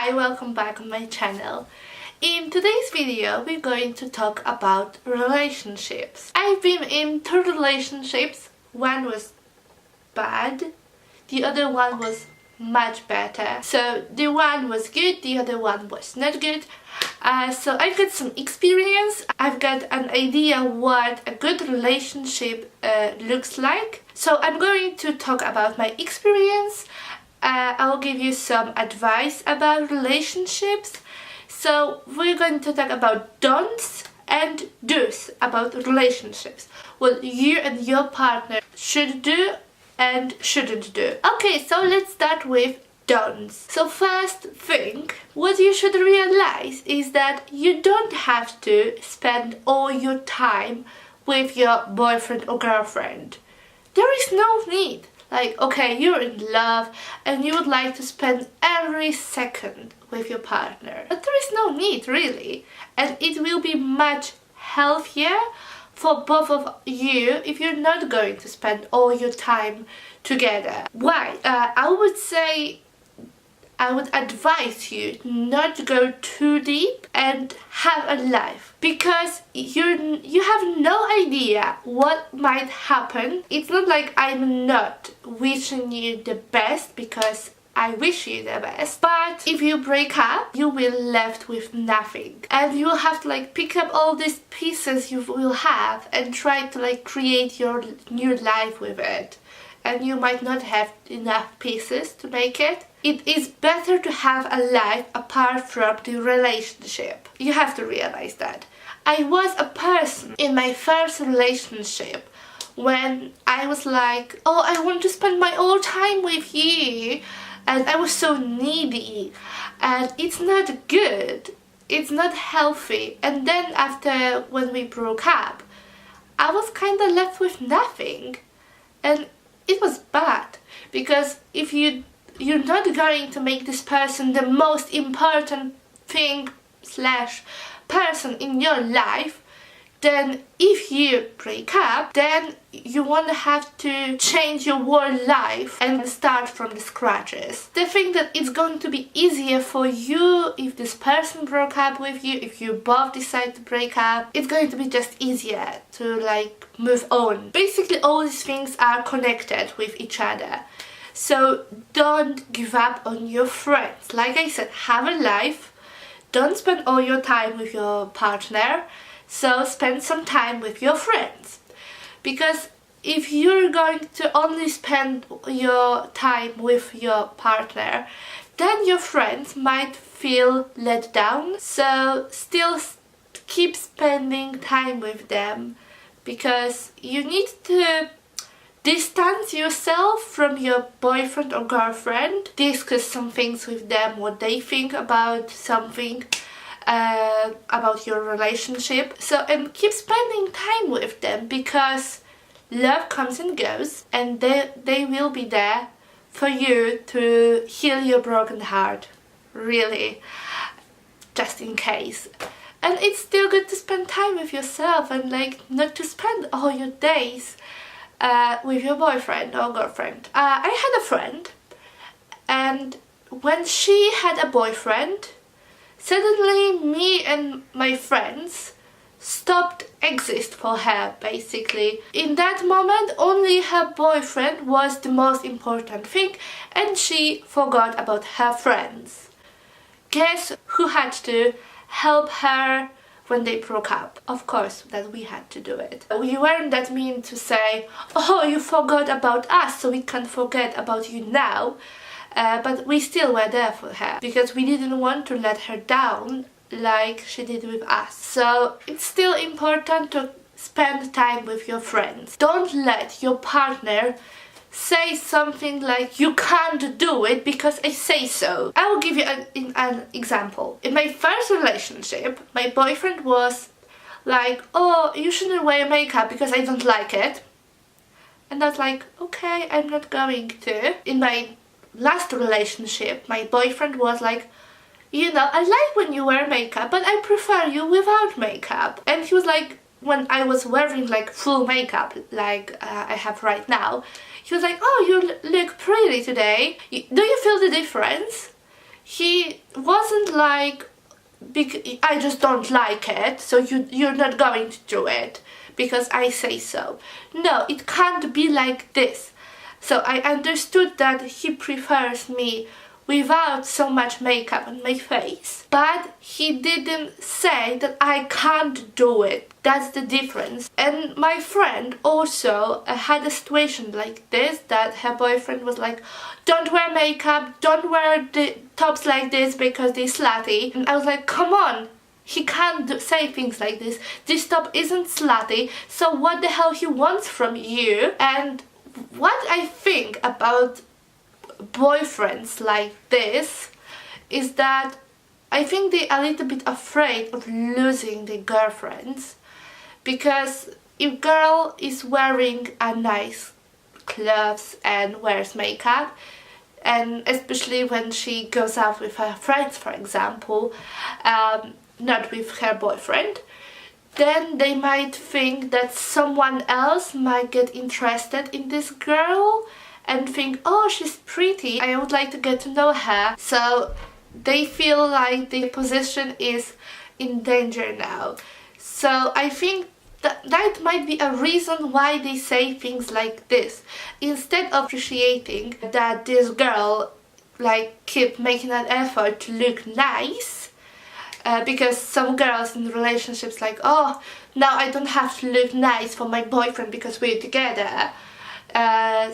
Hi, welcome back on my channel. In today's video we're going to talk about relationships. I've been in 2 relationships. One was bad, the other one was much better. So the one was good, the other one was not good. So I've got some experience, I've got an idea what a good relationship looks like. So I'm going to talk about my experience. I'll give you some advice about relationships. So we're going to talk about don'ts and do's about relationships. What you and your partner should do and shouldn't do. Okay, so let's start with don'ts. So first thing, what you should realize is that you don't have to spend all your time with your boyfriend or girlfriend. There is no need. Like, okay, you're in love and you would like to spend every second with your partner. But there is no need, really. And it will be much healthier for both of you if you're not going to spend all your time together. Why? I would advise you not to go too deep and have a life, because you have no idea what might happen. It's not like I'm not wishing you the best, because I wish you the best, but if you break up you will left with nothing and you will have to pick up all these pieces you will have and try to create your new life with it, and you might not have enough pieces to make it. It is better to have a life apart from the relationship. You have to realize that. I was a person in my first relationship when I was like, oh, I want to spend my whole time with you, and I was so needy, and it's not good, it's not healthy. And then after, when we broke up, I was kind of left with nothing, and it was bad, because if you're not going to make this person the most important thing / person in your life, then if you break up, then you won't have to change your whole life and start from the scratches. They think that it's going to be easier for you if this person broke up with you, if you both decide to break up. It's going to be just easier to move on. Basically all these things are connected with each other. So don't give up on your friends. Like I said, have a life. Don't spend all your time with your partner. So spend some time with your friends. Because if you're going to only spend your time with your partner, then your friends might feel let down. So still keep spending time with them, because you need to distance yourself from your boyfriend or girlfriend, discuss some things with them, what they think about something, about your relationship. And keep spending time with them, because love comes and goes, and they will be there for you to heal your broken heart, really, just in case. And it's still good to spend time with yourself, and not to spend all your days with your boyfriend or girlfriend. I had a friend, and when she had a boyfriend, suddenly me and my friends stopped exist for her, basically. In that moment only her boyfriend was the most important thing, and she forgot about her friends. Guess who had to help her when they broke up? Of course that we had to do it. We weren't that mean to say, oh, you forgot about us, so we can't forget about you now. But we still were there for her, because we didn't want to let her down like she did with us. So it's still important to spend time with your friends. Don't let your partner say something like, you can't do it because I say so. I will give you an example. In my first relationship, my boyfriend was like, oh, you shouldn't wear makeup because I don't like it. And I was like, okay, I'm not going to. In my last relationship, my boyfriend was like, I like when you wear makeup, but I prefer you without makeup. And he was like, when I was wearing full makeup I have right now, he was like, oh, you look pretty today. Do you feel the difference? He wasn't like, I just don't like it, so you're not going to do it because I say so. No, it can't be like this. So I understood that he prefers me without so much makeup on my face, but he didn't say that I can't do it. That's the difference. And my friend also had a situation like this, that her boyfriend was like, don't wear makeup, don't wear the tops like this because they're slutty. And I was like, come on, he can't say things like this. This top isn't slutty, so what the hell he wants from you? And what I think about boyfriends like this is that I think they're a little bit afraid of losing their girlfriends, because if girl is wearing a nice clothes and wears makeup, and especially when she goes out with her friends, for example, not with her boyfriend, then they might think that someone else might get interested in this girl and think, oh, she's pretty, I would like to get to know her. So they feel like their position is in danger now. So I think that might be a reason why they say things like this. Instead of appreciating that this girl like keep making an effort to look nice, because some girls in relationships like, oh, now I don't have to look nice for my boyfriend because we're together.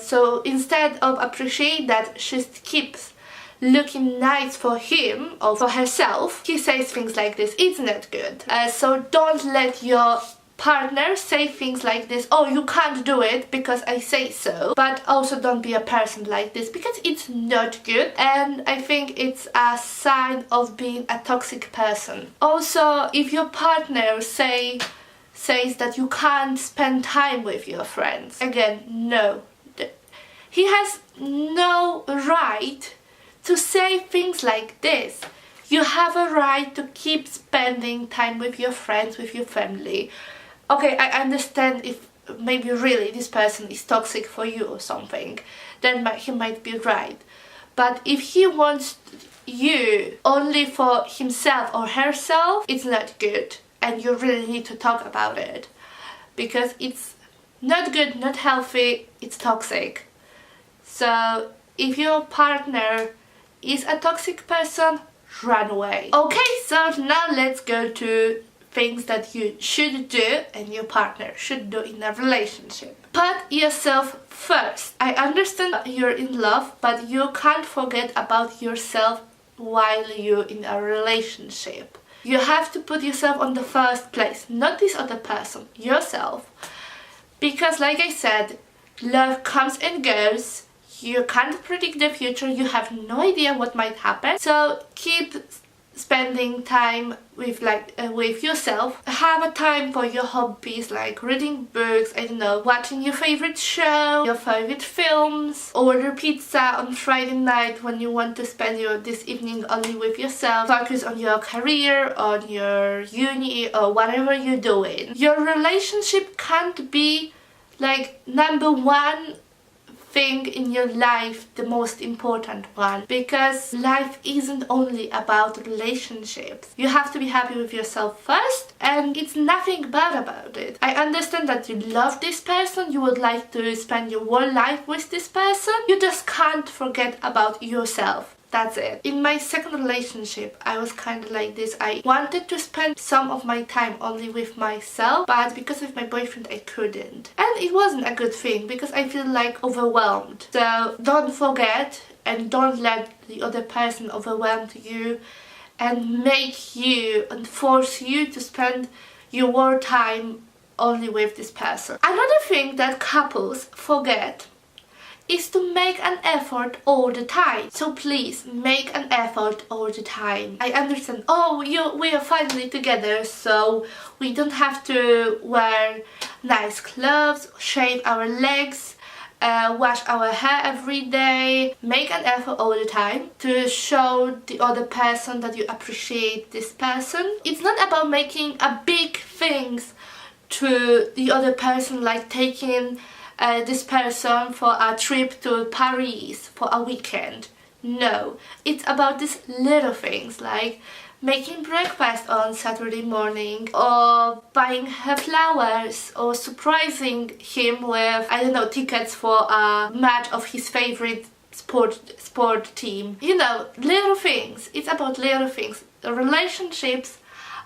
So instead of appreciate that she keeps looking nice for him or for herself, he says things like this. It's not good. So don't let your partner say things like this, oh, you can't do it because I say so. But also don't be a person like this, because it's not good, and I think it's a sign of being a toxic person. Also, if your partner says that you can't spend time with your friends, again, no. He has no right to say things like this. You have a right to keep spending time with your friends, with your family. Okay, I understand if maybe really this person is toxic for you or something, then he might be right. But if he wants you only for himself or herself, it's not good. And you really need to talk about it, because it's not good, not healthy, it's toxic. So if your partner is a toxic person, run away. Okay, so now let's go to things that you should do and your partner should do in a relationship. Put yourself first. I understand you're in love, but you can't forget about yourself while you're in a relationship. You have to put yourself on the first place, not this other person, yourself. Because like I said, love comes and goes. You can't predict the future, you have no idea what might happen. So keep spending time with yourself. Have a time for your hobbies, like reading books, I don't know, watching your favorite show, your favorite films, order pizza on Friday night when you want to spend this evening only with yourself. Focus on your career, on your uni, or whatever you're doing. Your relationship can't be like number one thing in your life, the most important one, because life isn't only about relationships. You have to be happy with yourself first, and it's nothing bad about it. I understand that you love this person, you would like to spend your whole life with this person. You just can't forget about yourself. That's it. In my second relationship, I was kind of like this. I wanted to spend some of my time only with myself, but because of my boyfriend, I couldn't. And it wasn't a good thing, because I feel like overwhelmed. So don't forget and don't let the other person overwhelm you and make you and force you to spend your whole time only with this person. Another thing that couples forget is to make an effort all the time. So please, make an effort all the time. I understand, oh, we are finally together, so we don't have to wear nice clothes, shave our legs, wash our hair every day. Make an effort all the time to show the other person that you appreciate this person. It's not about making a big things to the other person, like taking this person for a trip to Paris for a weekend. No, it's about these little things like making breakfast on Saturday morning, or buying her flowers, or surprising him with, I don't know, tickets for a match of his favorite sport team. You know, little things. It's about little things. The relationships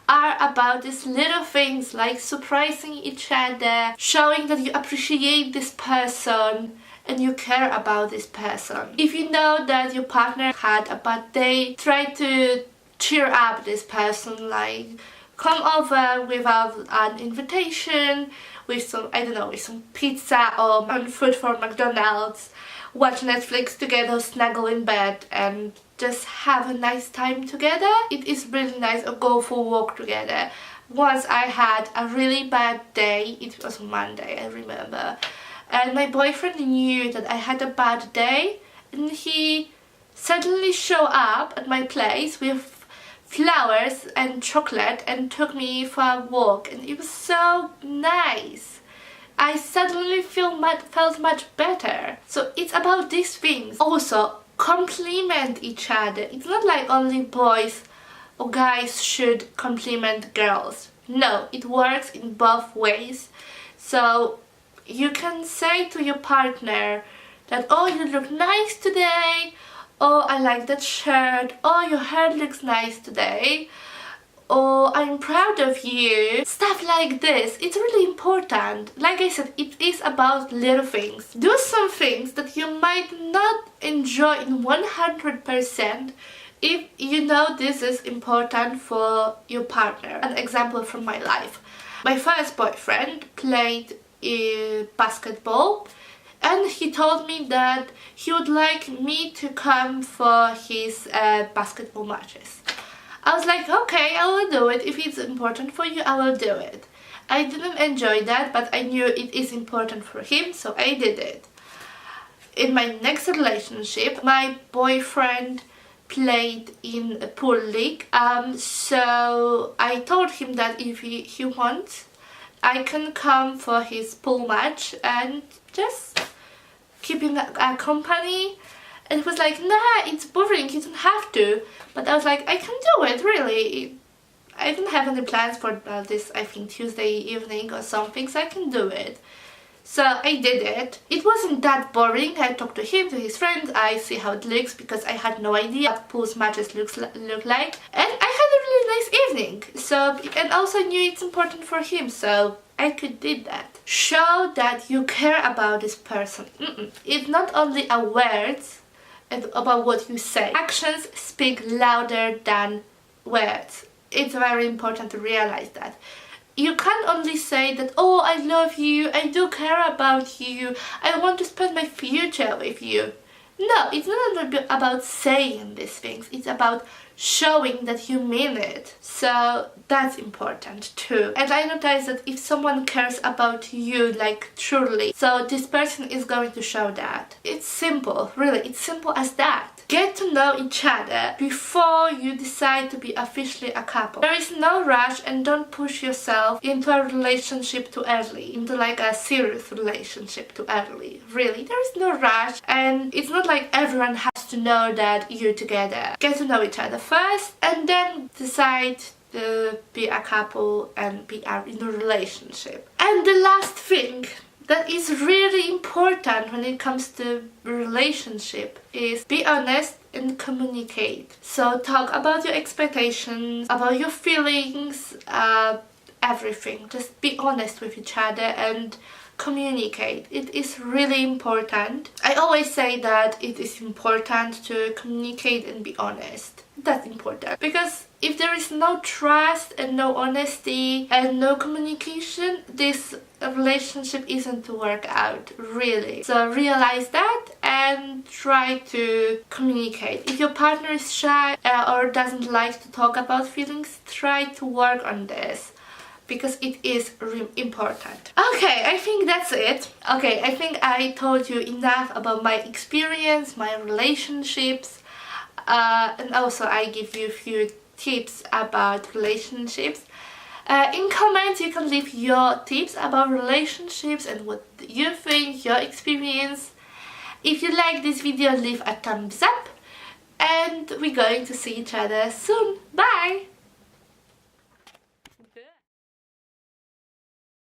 are about these little things, like surprising each other, showing that you appreciate this person and you care about this person. If you know that your partner had a bad day, try to cheer up this person, like come over without an invitation, with some, I don't know, with some pizza or food from McDonald's, watch Netflix together, snuggle in bed and just have a nice time together. It is really nice, or go for a walk together. Once I had a really bad day, it was Monday, I remember, and my boyfriend knew that I had a bad day, and he suddenly showed up at my place with flowers and chocolate and took me for a walk, and it was so nice. I suddenly felt much better. So it's about these things. Also, compliment each other. It's not like only boys or guys should compliment girls. No, it works in both ways. So you can say to your partner that, oh, you look nice today, oh, I like that shirt, oh, your hair looks nice today, oh, I'm proud of you. Stuff like this. It's really important. Like I said, it is about little things. Do some things that you might not enjoy in 100% if you know this is important for your partner. An example from my life. My first boyfriend played basketball, and he told me that he would like me to come for his basketball matches. I was like, okay, I will do it. If it's important for you, I will do it. I didn't enjoy that, but I knew it is important for him, so I did it. In my next relationship, my boyfriend played in a pool league, so I told him that if he wants, I can come for his pool match and just keep him a company. And he was like, nah, it's boring, you don't have to. But I was like, I can do it, really. I didn't have any plans for this, I think, Tuesday evening or something, so I can do it. So I did it. It wasn't that boring. I talked to him, to his friends, I see how it looks, because I had no idea what pool's matches look like. And I had a really nice evening. So, and also knew it's important for him, so I could do that. Show that you care about this person. It's not only a words about what you say. Actions speak louder than words. It's very important to realize that. You can't only say that, oh, I love you, I do care about you, I want to spend my future with you. No, it's not about saying these things, it's about showing that you mean it. So that's important too. And I noticed that if someone cares about you, like truly, so this person is going to show that. It's simple, really, it's simple as that. Get to know each other before you decide to be officially a couple. There is no rush, and don't push yourself into a relationship too early, into like a serious relationship too early. Really, there is no rush, and it's not like everyone has to know that you're together. Get to know each other first, and then decide to be a couple and be in a relationship. And the last thing that is really important when it comes to relationship is be honest and communicate. So talk about your expectations, about your feelings, everything. Just be honest with each other and communicate. It is really important. I always say that it is important to communicate and be honest. That's important, because if there is no trust and no honesty and no communication, this relationship isn't to work out, really. So realize that and try to communicate. If your partner is shy or doesn't like to talk about feelings, try to work on this, because it is important. Okay, I think that's it. Okay, I think I told you enough about my experience, my relationships, and also I give you a few tips about relationships. In comments you can leave your tips about relationships and what you think, your experience. If you like this video, leave a thumbs up. and we're going to see each other soon. Bye!